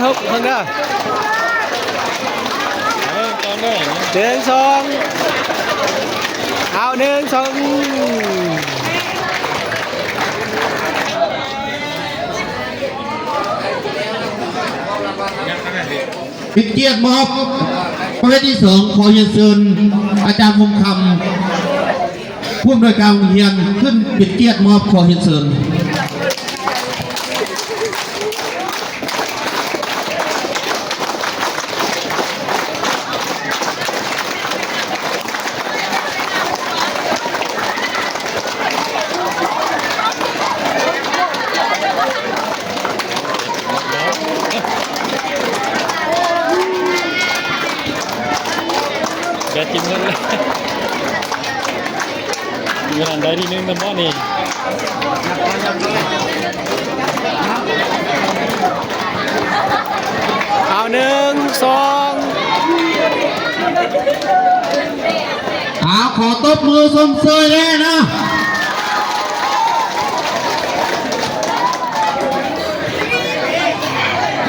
ฮุกข้างหน้าตอนนี้หนึ่งสองเอาหนึ่งสองปิดเกียรติมอบประเภทที่2ขอเรียนเชิญอาจารย์มุมคำผู้อำนวยการโรงเรียนขึ้นปิดเกียรติมอบขอเรียนเชิญแกจิ้มเงินเลยเงินอันใดที่นึงน้ำมันนี่เอาหนึ่งสองขอตบมือสมเสยเลยนะ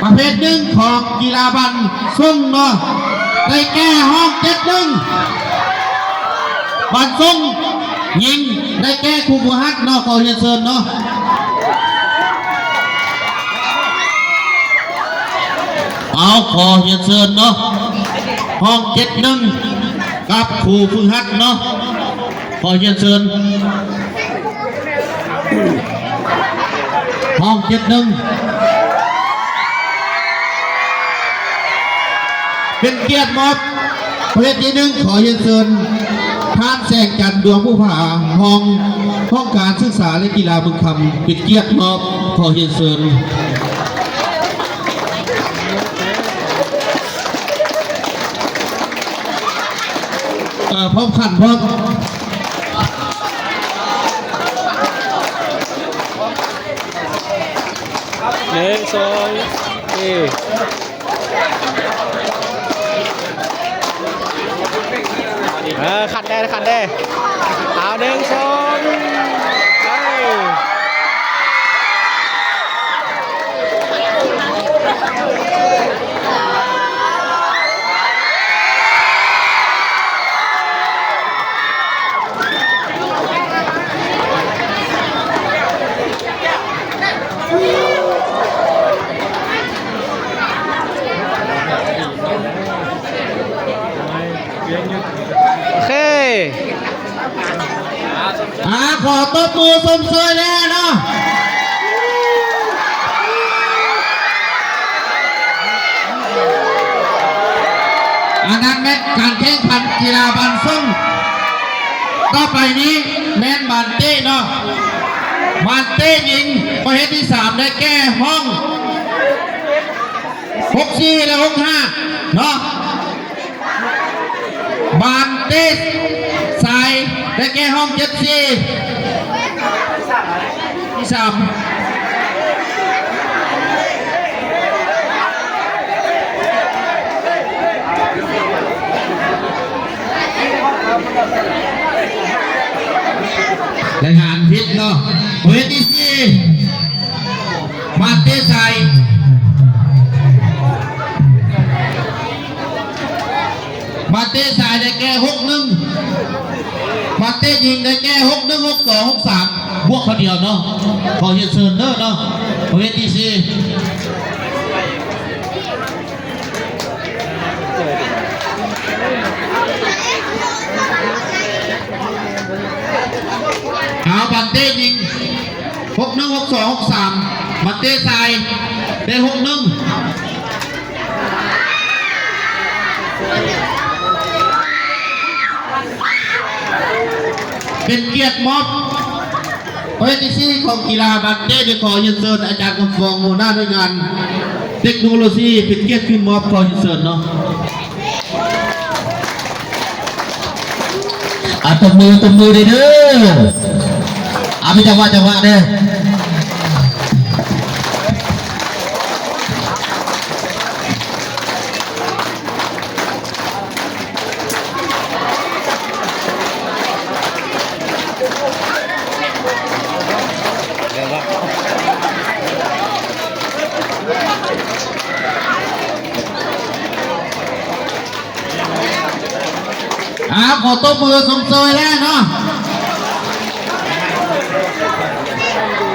ประเภทหนึ่งของกีฬาบันส่งเนาะได้แก่ห้อง71บันส่งยิงได้แก่ครูบุฮัตเนาะขอเรียนเชิญเนาะขอเรียนเชิญเนาะห้อง71กับครูบุฮัตเนาะขอเรียนเชิญห้อง71เป็นเกียรติมอบประเภทที่1ขอเรียนเชิญท่านแสงจันทร์ดวงผู้ผาห้องการศึกษาและกีฬาบึงคำเป็นเกียรติมอบขอเรียนเชิญพร้อมขันพร้อมหนึ่งสองขัดได้เอาหนึ่งสองโอเคขอตบมือสมเสยแล้วเนาะอันนั้นแม่การแข่งขันกีฬาบันซึ่งต่อไปนี้แม่นบันเต้เนาะบันเต้ยิงประเภทที่3ได้แก่ห้อง64และ65เนาะบันเต้สายได้แก่ห้อง74ที่3รายงานพิษเนาะเวที4บันเต้สายบัตเต้สายได้แก่61บัตเต้ยิงได้แก่61 62 63บวกคนเดียวเนาะขอเรียนเชิญเด้อเนาะเวที4บัตเต้ยิง61 62 63บัตเต้สายได้61เป็นเกียรติมอบประเภทที่4ของกีฬาบันเต้โดยขอเรียนเชิญอาจารย์กำฟองหัวหน้าด้วยงานเทคโนโลยีเป็นเกียรติขึ้นมอบขอเรียนเชิญเนาะตบมือเด้อพี่จังหวะเด้อ เดี๋ยว ขอตบมือส่งเสยแล้วเนาะ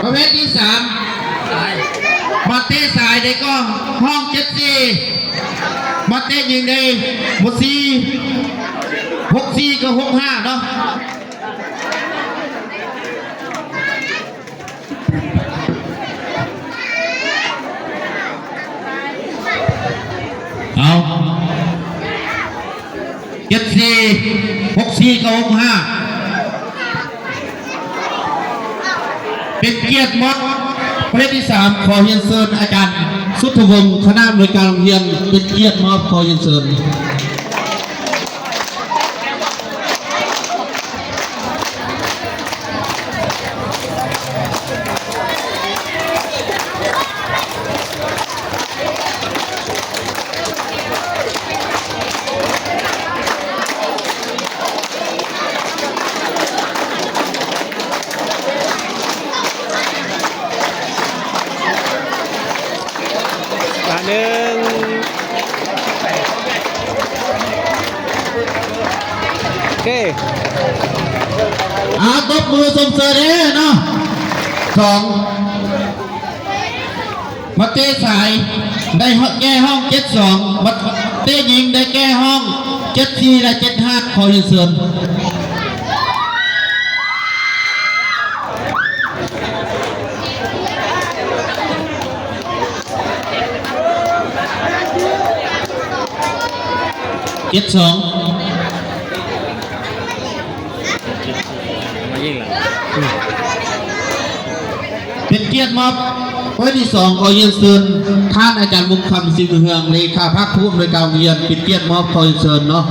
ประเภทที่สามมาเตะสายได้ก็ห้อง74มาเตะยิงได้หมด64กับ65เนาะเอา74 64กับ65เป็นเกียรติมากประเภทที่3ขอเรียนเชิญอาจารย์สุทธวงศ์คณะอำนวยการโรงเรียนเป็นเกียรติมากขอเรียนเชิญหนึ่งโอเค ตบมือส่งเสริมเนาะ2มาเตะสายได้แก้ห้อง72มาเตะยิงได้แก้ห้อง74และ75ขอเรียนเชิญ72มายิงหลัง เป็นเกียรติมอบข้อที่2ขอเรียนเชิญท่านอาจารย์มุขคำสิงห์เฮืองเลขาภาคผู้อำนวยการโรงเรียนเป็นเกียรติมอบขอเรียนเชิญเนาะ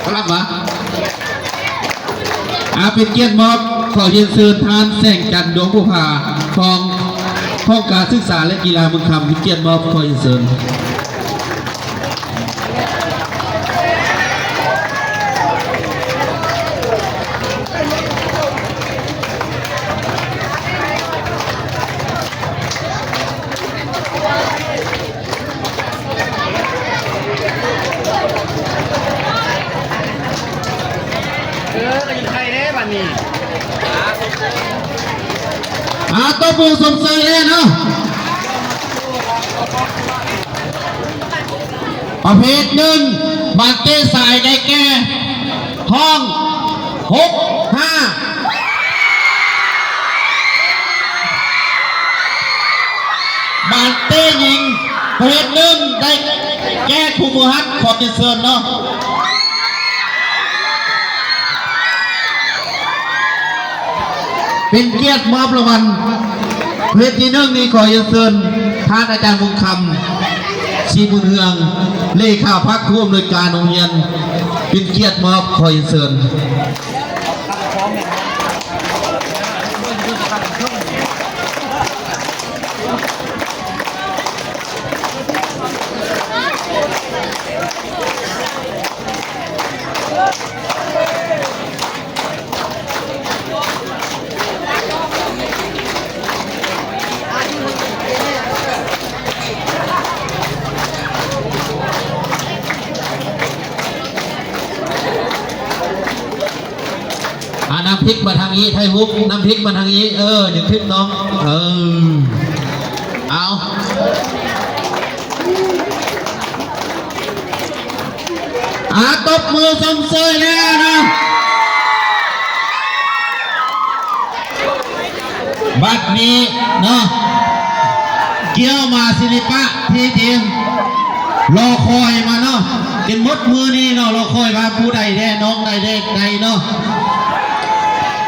ครับวะเป็นเกียรติมอบขอเรียนเชิญท่านแสงจันทร์ดวงผู้พาของห้องการศึกษาและกีฬาเมืองคำเป็นเกียรติมอบขอเรียนเชิญตบมือส่งเสริมเลยเนาะประเภท1บาดเตะสายได้แก่ห้อง65บาดเตะยิงประเภท1ได้แก่ครูมูฮัดขอบเชิญเนาะเป็นเกียรติมอบรางวัลเพชรที่1นี้ขอเรียนเชิญท่านอาจารย์มุขคำศรีบุญเฮืองเลขาภาคผู้อำนวยการโรงเรียนเป็นเกียรติมอบขอเรียนเชิญน้ำพริกมาทางนี้ไทยมุกน้ำพริกมาทางนี้อย่าขึ้นน้องเอาตบมือส่งเสยแล้วนะบัดนี้เนาะเกี่ยวมาศิลปะที่จริงรอคอยมาเนาะกินมดมือนี่เนาะรอคอยมาผู้ใดแน่น้องใดเด็กใดเนาะ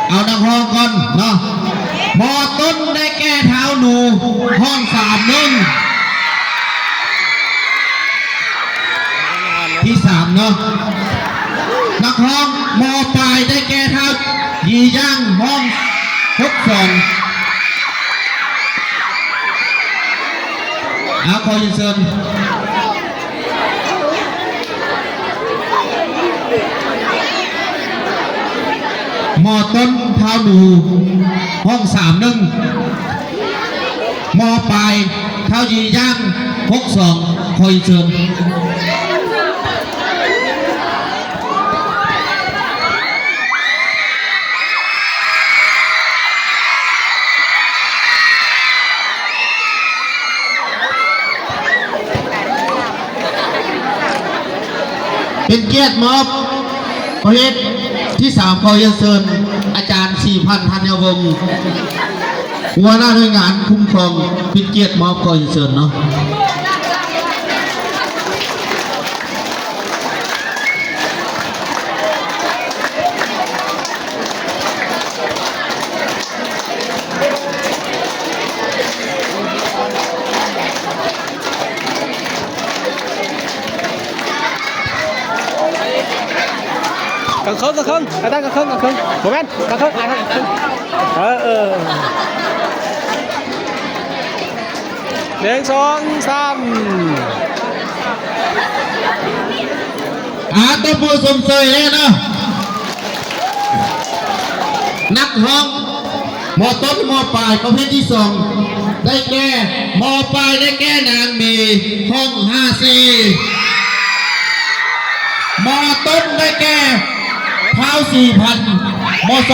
เอานักร้องก่อนเนาะมอต้นได้แก้เท้าหนูห้อง31ที่3เนาะนักร้องมอปลายได้แก้เท้ายีย่างห้อง62เอาขอยินเชิญมอต้นเท้าหนูห้อง31 มอปลายเท้ายีย่าง62คอยเชิญเป็นเกียรติมอบประเภทที่3ขอเชิญอาจารย์4,000ธัญวงศ์หัวหน้าหน่วยงานคุ้มครองเป็นเกียรติมอบขอเชิญเนาะกางเครื่องอาจารย์กางเครื่องโมเมนต์กางเครื่องหนึ่งสองสาม ตบมือสมเสยเลยนะนักห้องมอต้นมอปลายประเภทที่2ได้แก่มอปลายได้แก่นางมีห้อง54มอต้นได้แก่เท้า4,000มอ23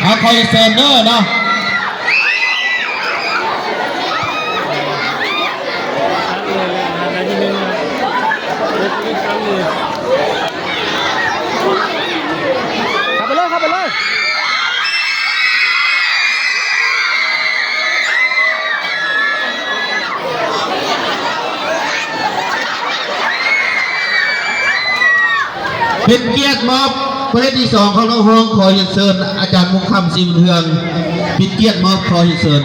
เอาคอยเซนเนอร์เนาะเข้าไปเลย เป็นเกียรติมอบประเภทที่2ของน้องห้องขอเชิญอาจารย์มุขคำสิมเทืองเป็นเกียรติมอบขอเชิญ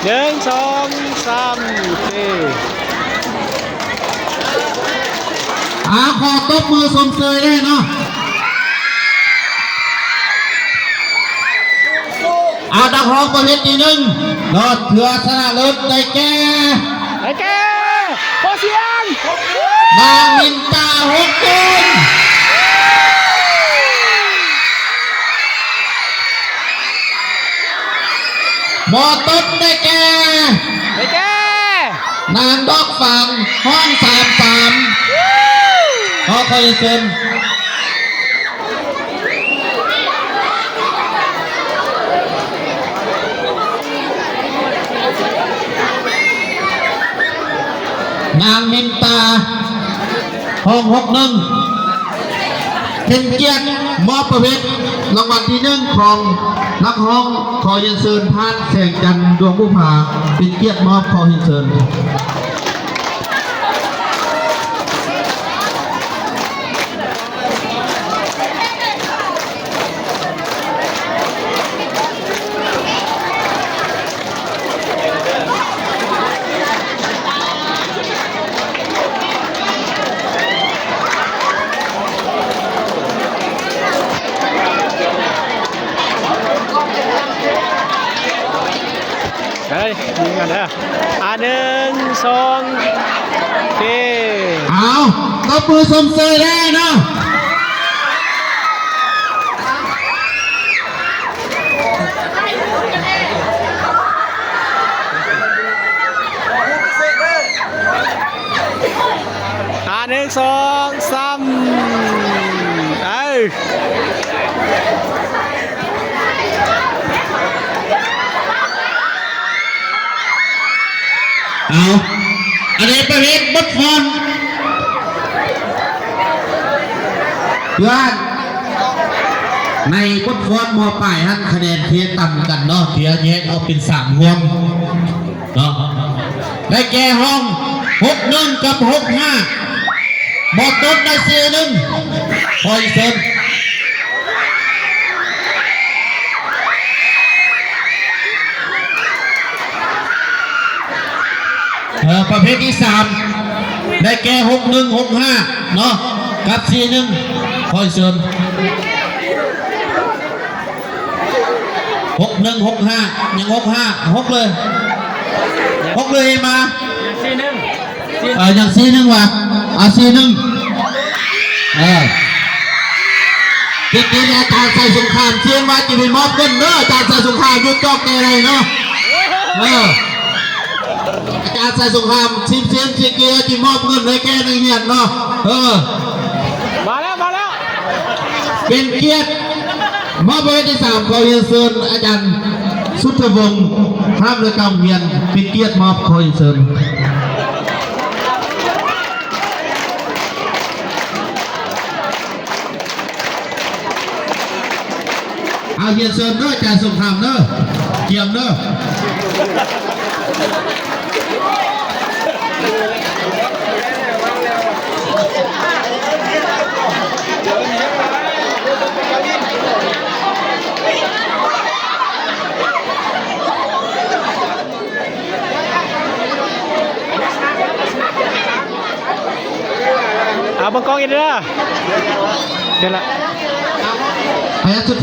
หนึ่งสองสามสี่ ขอตบมือสมเสยได้เนาะนักร้องประเภทที่1นอดเถื่อชนะเลิศได้แก่ ไอ้แกโคเสียง นางมินตาหกตุนมอต้นได้แก่ ไอ้แก นางดอกฝังห้อง33ขอคอยเชิญนางมินตาห้อง61เป็นเกียรติมอบประเภทรางวัลที่1ของนักร้องขอเชิญท่านแสงจันทร์ดวงผู้ผาเป็นเกียรติมอบขอเชิญเฮ้ยยิงกันเด้อหนึ่งสองสี่ ตบมือสมเสยได้เนาะหนึ่งสองสามอันนี้ประเภทบดฟอนเพื่อนในบดฟอนมอป่ายฮันคะแนนเทียต่ำกันเนาะเทียแยกเอาเป็น3ห่วงเนาะได้แก่ห้อง61กับ65 หมดต้นได้ซีหนึ่งคอยเซนประเภทที่3ได้แก่6165เนาะกับ41คอยเชิญ6165ยัง65เลยมาอย่าง41ว่ะ41ติดกินอาจารย์ใส่สงครามเชียงว่าจะมีมอบเงินเนาะอาจารย์ใส่สงครามยุดจอกอะไรเนาะอาจารย์ใส่สงครามชิมเชียงเชียงเกียร์จะมอบเงินให้แกในเฮียนเนาะมาแล้วเป็นเกียรติมอบไว้ที่3ขอเรียนเชิญอาจารย์สุทธวงศ์ภาพเรือกำเฮียนเป็นเกียรติมอบขอเรียนเชิญเอาเฮียนเชิญเด้ออาจารย์สงครามเด้อเกี่ยมเด้อเอาบังกองอีกเด้อเดี๋ยวละพยัคฆ์สุด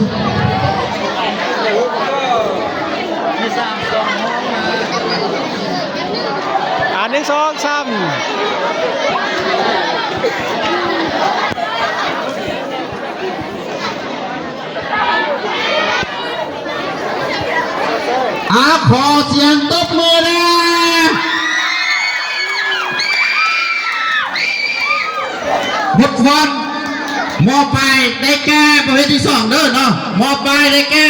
1 2 3ขอเสียงตบมือนะบทวันมอไปได้แก่ประเภทที่2เด้อเนาะมอไปได้แก่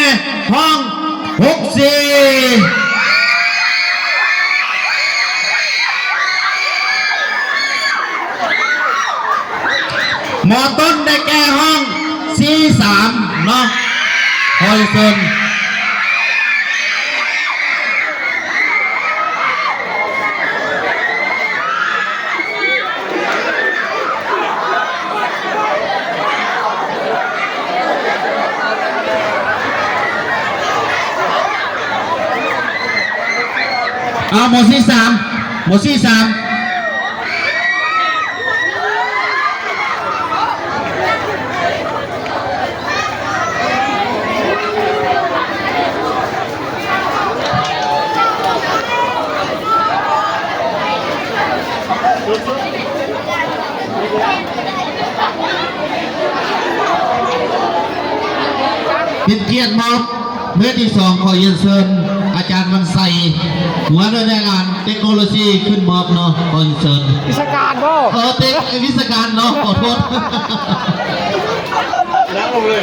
ห้อง64มอต้นได้แก่ห้อง43เนาะคอยเซินหมดที่3เป็นเกียรติมอบเมื่อที่2ขอเรียนเชิญอาจารย์วันใสหัวหน้างานเทคโนโลยีขึ้นมอบเนาะขอเรียนเชิญวิศการบ่วิศการเนาะขอโทษแล้วลงเลย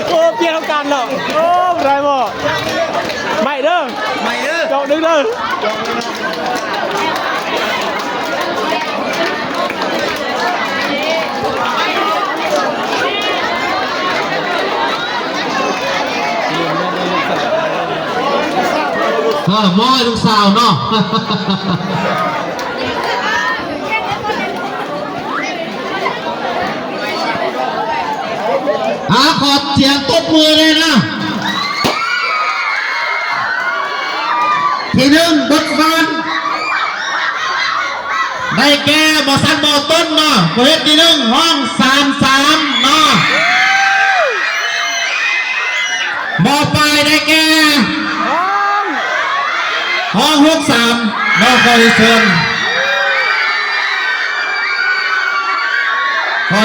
โอ้เปลี่ยนทำการเนาะโอ้ไรบ่ไม่เด้อจอกดึงเด้อมอยลูกสาวเนาะขอเสียงตบมือเลยนะที่1บทฟันได้แก่บอสันบอต้นเนาะประเภทที่1ห้อง33เนาะบอไปได้แก่ห้อง63น้องคอยเซินห้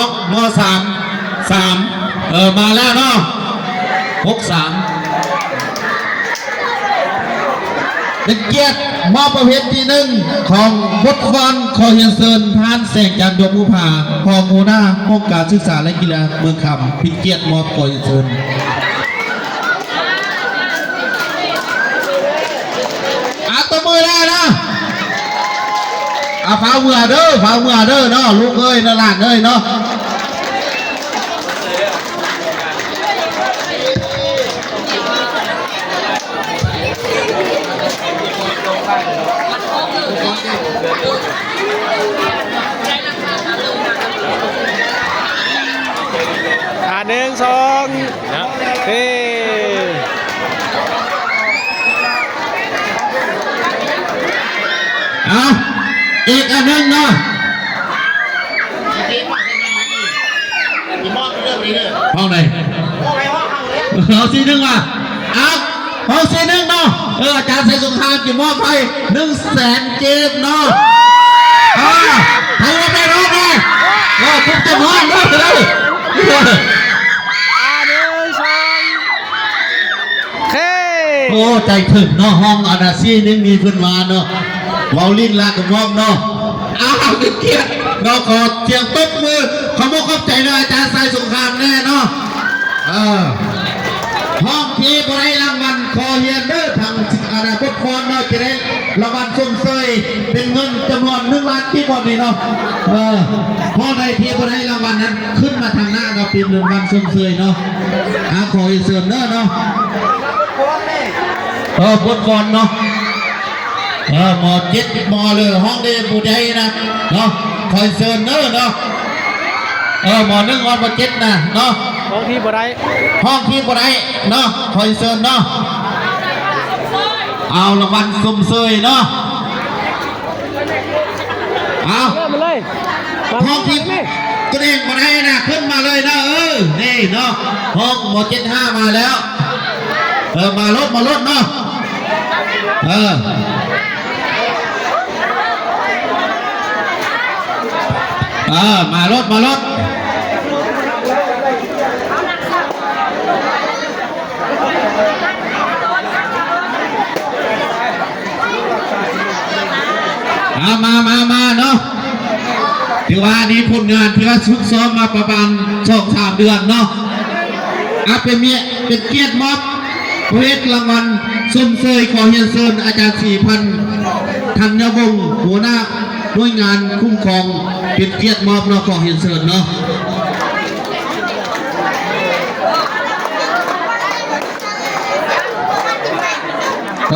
องม3มาแล้วเนาะ63เป็นเกียรติมอบประเภทที่1ของบทบอลขอเฮียนเซินท่านแสงจันทร์ดวงภูผาของหัวหน้าองค์การศึกษาและกีฬาเมืองคำเป็นเกียรติมอบขอเฮียนเซินตัวมือได้นะฟ้าเมื่อเด้อเนาะลูกเอ้ยนะหลานเอ้ยเนาะ หนึ่งสอง นะ เฮ้ เอาอีกอันหนึงเนาะห้องไหนเอาสีหนึ่งว่ะเอาห้องสีหนึ่งเนาะอาจารย์ใส่สงครามกี่มอบให้100,000 เจ็บเนาะทำว่าไม่รู้ไงทุกจะมองเลยหนึ่งสองเฮ้ โอ้ใจถึงเนาะห้องอาณาซีนึงมีเพื่อนมาเนาะเมาลิ้นลากับมอบเนาะเป็นเกียรติเนาะขอเสียงตบมือขอบอกขอบใจเลยอาจารย์ใส่สงครามแน่เนาะห้องที่บริรางวัลคอเฮียนเดอร์ทางอนาคตคอนเนาะจะได้รางวัลสมเสยเป็นเงินจำนวน1 ล้านที่บอลนี่เนาะห้องใดที่บริรางวัลนั้นขึ้นมาทางหน้าเราเป็นรางวัลสมเสยเนาะขอเสริมเนาะบทก่อนเนาะหมอเจ็ดหมอเลยห้องเดบุใจนะเนาะคอยเสริมเนาะหมอ1 วันหมอ7นะเนาะห้องที่บ่ได้ ห้องที่บ่ได้เนาะคอยเชิญเนาะเอารางวัลสมเสยเนาะเอา เริ่มมาเลย ห้องที่ตัวเองบ่ได้นะขึ้นมาเลยนะนี่เนาะห้องหมด75มาแล้วมาลดเนาะมาลดมาเนาะถือว่านี้ผลงานที่ว่าซุกซ้อมมาประมาณ2-3 เดือนเนาะเป็นเกียรติมอบเพชรรางวัลสมเสยขอเฮียนเซินอาจารย์4,000ธัญวงศ์หัวหน้าหน่วยงานคุ้มครองเป็นเกียรติมอบเนาะขอเฮียนเซินเนาะ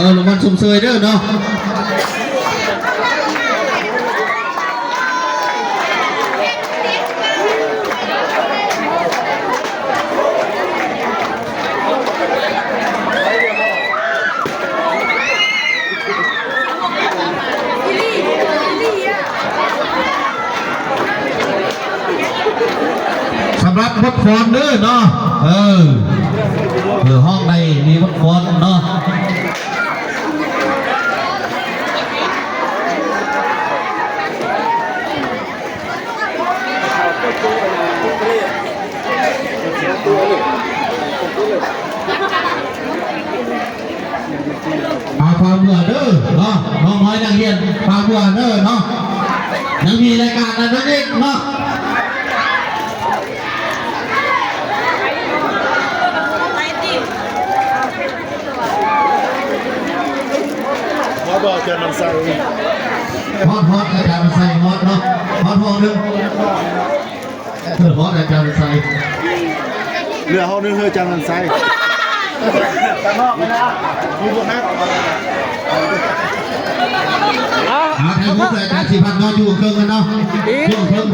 รางวัลสมเสยเด้อเนาะสำหรับวัดฟอนเด้อเนาะห้องในมีวัดฟอนเนาะพาเบื่อเด้อเนาะน้องน้อยนักเรียนพาเบื่อเด้อเนาะยังมีรายการอะไรอีกเนาะบอกจะนำใส่ฮอตอาจารย์ใส่ฮอตเนาะฮอตนึงฮอตอาจารย์ใส่เรือเขานึงเฮือจังนำใส่ตานอกไม่ได้ดูบนนักไทยมุกอาจารย์4,000เนาะอยู่เครื่องกันเนาะอยู่เครื่อง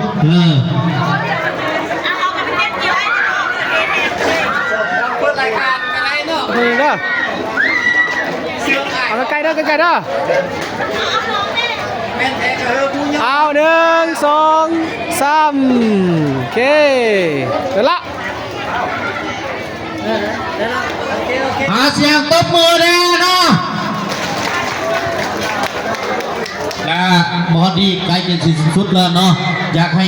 เปิดรายการอะไรเนาะเด้อเอาใกล้ๆเด้อเอา1 2 3โอเคเดี๋ยวละเสียงตบมือเลยเนาะหมอดีใกล้จะสิ้นสุดแล้วเนาะอยากให้